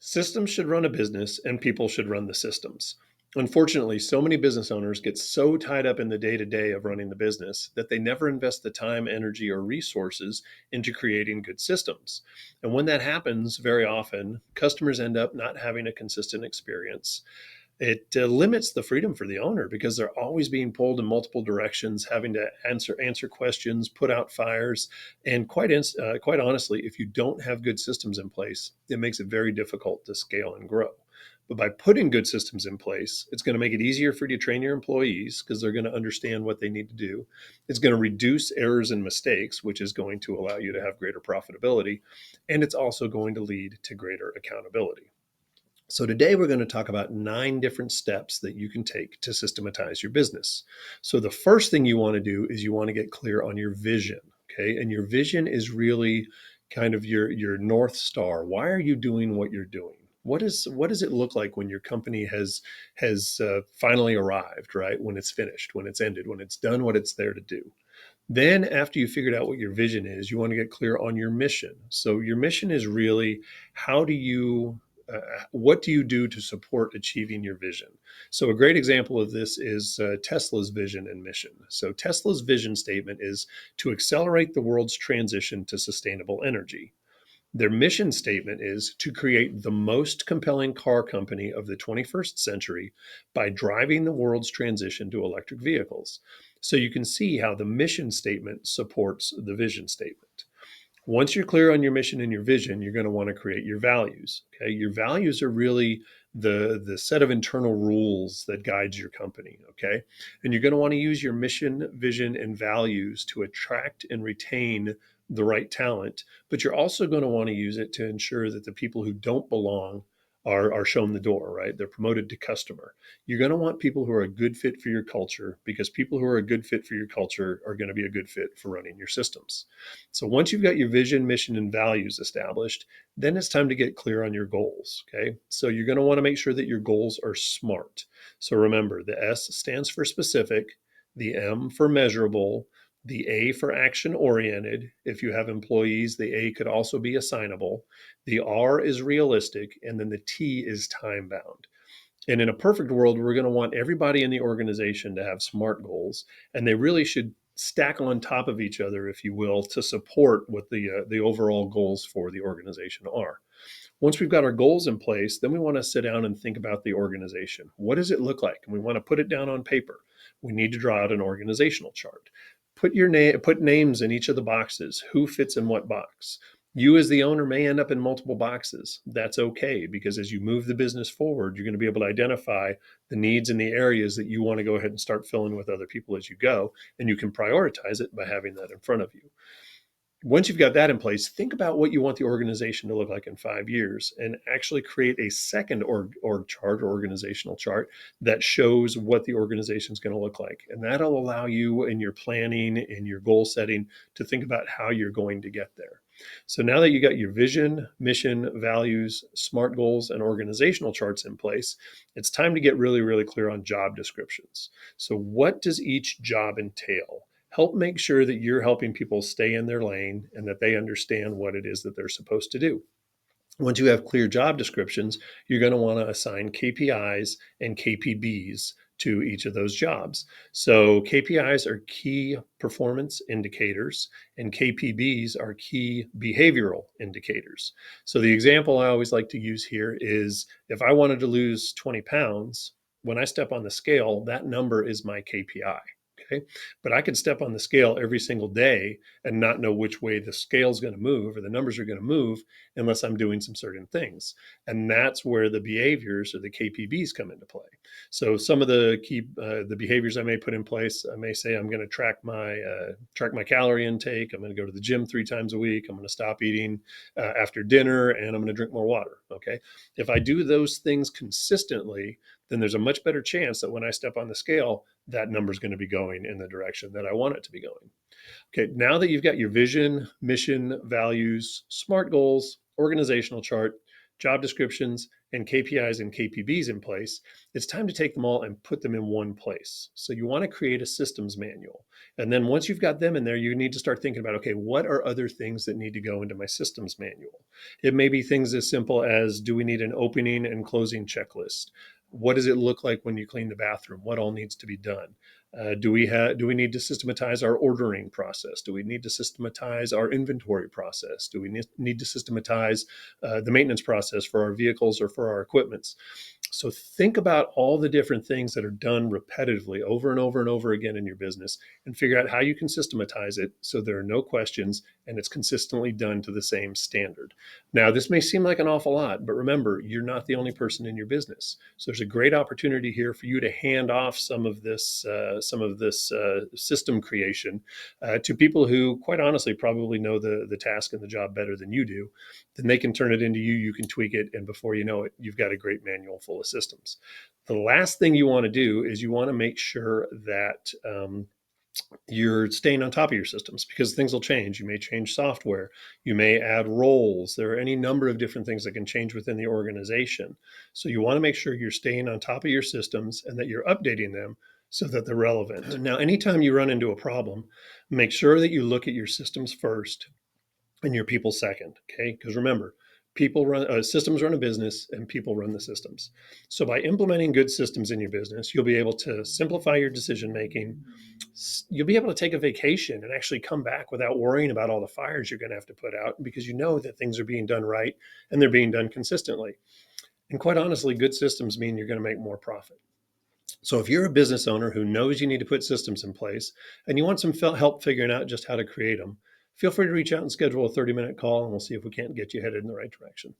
Systems should run a business and people should run the systems. Unfortunately, so many business owners get so tied up in the day to day of running the business that they never invest the time, energy, or resources into creating good systems. And when that happens, very often, customers end up not having a consistent experience. It limits the freedom for the owner because they're always being pulled in multiple directions, having to answer questions, put out fires, and quite honestly, if you don't have good systems in place, it makes it very difficult to scale and grow. But by putting good systems in place, it's going to make it easier for you to train your employees because they're going to understand what they need to do. It's going to reduce errors and mistakes, which is going to allow you to have greater profitability. And it's also going to lead to greater accountability. So, today we're going to talk about 9 different steps that you can take to systematize your business. So, the first thing you want to do is you want to get clear on your vision. Okay. And your vision is really kind of your North Star. Why are you doing what you're doing? What does it look like when your company has finally arrived, right? When it's finished, when it's ended, when it's done what it's there to do. Then, after you figured out what your vision is, you want to get clear on your mission. So, your mission is really how do you, what do you do to support achieving your vision? So, a great example of this is Tesla's vision and mission. So, Tesla's vision statement is to accelerate the world's transition to sustainable energy. Their mission statement is to create the most compelling car company of the 21st century by driving the world's transition to electric vehicles. So you can see how the mission statement supports the vision statement. Once you're clear on your mission and your vision, you're going to want to create your values. Okay, your values are really the set of internal rules that guides your company. Okay, and you're going to want to use your mission, vision, and values to attract and retain the right talent. But you're also going to want to use it to ensure that the people who don't belong are shown the door. Right, they're promoted to customer. You're going to want people who are a good fit for your culture because people who are a good fit for your culture are going to be a good fit for running your systems. So once you've got your vision, mission, and values established, then it's time to get clear on your goals. Okay. So you're going to want to make sure that your goals are SMART. So remember, the S stands for specific, the M for measurable, the A for action oriented. If you have employees, the A could also be assignable. The R is realistic, and then the T is time bound. And in a perfect world, we're going to want everybody in the organization to have SMART goals, and they really should stack on top of each other, if you will, to support what the overall goals for the organization are. Once we've got our goals in place, then we want to sit down and think about the organization. What does it look like? And we want to put it down on paper. We need to draw out an organizational chart. Put names in each of the boxes. Who fits in what box? You as the owner may end up in multiple boxes. That's okay because as you move the business forward, you're going to be able to identify the needs in the areas that you want to go ahead and start filling with other people as you go, and you can prioritize it by having that in front of you. Once you've got that in place, think about what you want the organization to look like in 5 years and actually create a second org chart or organizational chart that shows what the organization is going to look like. And that'll allow you in your planning and your goal setting to think about how you're going to get there. So now that you got your vision, mission, values, SMART goals, and organizational charts in place, it's time to get really, really clear on job descriptions. So what does each job entail? Help make sure that you're helping people stay in their lane and that they understand what it is that they're supposed to do. Once you have clear job descriptions, you're going to want to assign KPIs and KPBs to each of those jobs. So KPIs are key performance indicators and KPBs are key behavioral indicators. So the example I always like to use here is if I wanted to lose 20 pounds, when I step on the scale, that number is my KPI. Okay. But I could step on the scale every single day and not know which way the scale is going to move or the numbers are going to move unless I'm doing some certain things. And that's where the behaviors or the KPBs come into play. So some of the key the behaviors I may put in place, I may say I'm going to track my calorie intake. I'm going to go to the gym 3 times a week. I'm going to stop eating after dinner, and I'm going to drink more water. Okay, if I do those things consistently, then there's a much better chance that when I step on the scale, that number is going to be going in the direction that I want it to be going. Okay, now that you've got your vision, mission, values, SMART goals, organizational chart, job descriptions, and KPIs and KPBs in place, it's time to take them all and put them in one place. So you want to create a systems manual. And then once you've got them in there, you need to start thinking about, okay, what are other things that need to go into my systems manual? It may be things as simple as, do we need an opening and closing checklist? What does it look like when you clean the bathroom? What all needs to be done? Do we need to systematize our ordering process? Do we need to systematize our inventory process? Do we need to systematize the maintenance process for our vehicles or for our equipments? So think about all the different things that are done repetitively over and over and over again in your business, and figure out how you can systematize it so there are no questions and it's consistently done to the same standard. Now, this may seem like an awful lot, but remember, you're not the only person in your business. So there's a great opportunity here for you to hand off some of this system creation to people who, quite honestly, probably know the task and the job better than you do. Then they can turn it into you. You can tweak it, and before you know it, you've got a great manual full of systems. The last thing you want to do is you want to make sure that you're staying on top of your systems, because things will change. You may change software, you may add roles. There are any number of different things that can change within the organization. So you want to make sure you're staying on top of your systems and that you're updating them so that they're relevant. Now, anytime you run into a problem, make sure that you look at your systems first and your people second. Okay, because remember, people run systems run a business and people run the systems. So by implementing good systems in your business, you'll be able to simplify your decision making. You'll be able to take a vacation and actually come back without worrying about all the fires you're going to have to put out, because you know that things are being done right and they're being done consistently. And quite honestly, good systems mean you're going to make more profit. So if you're a business owner who knows you need to put systems in place and you want some help figuring out just how to create them, feel free to reach out and schedule a 30-minute call, and we'll see if we can't get you headed in the right direction.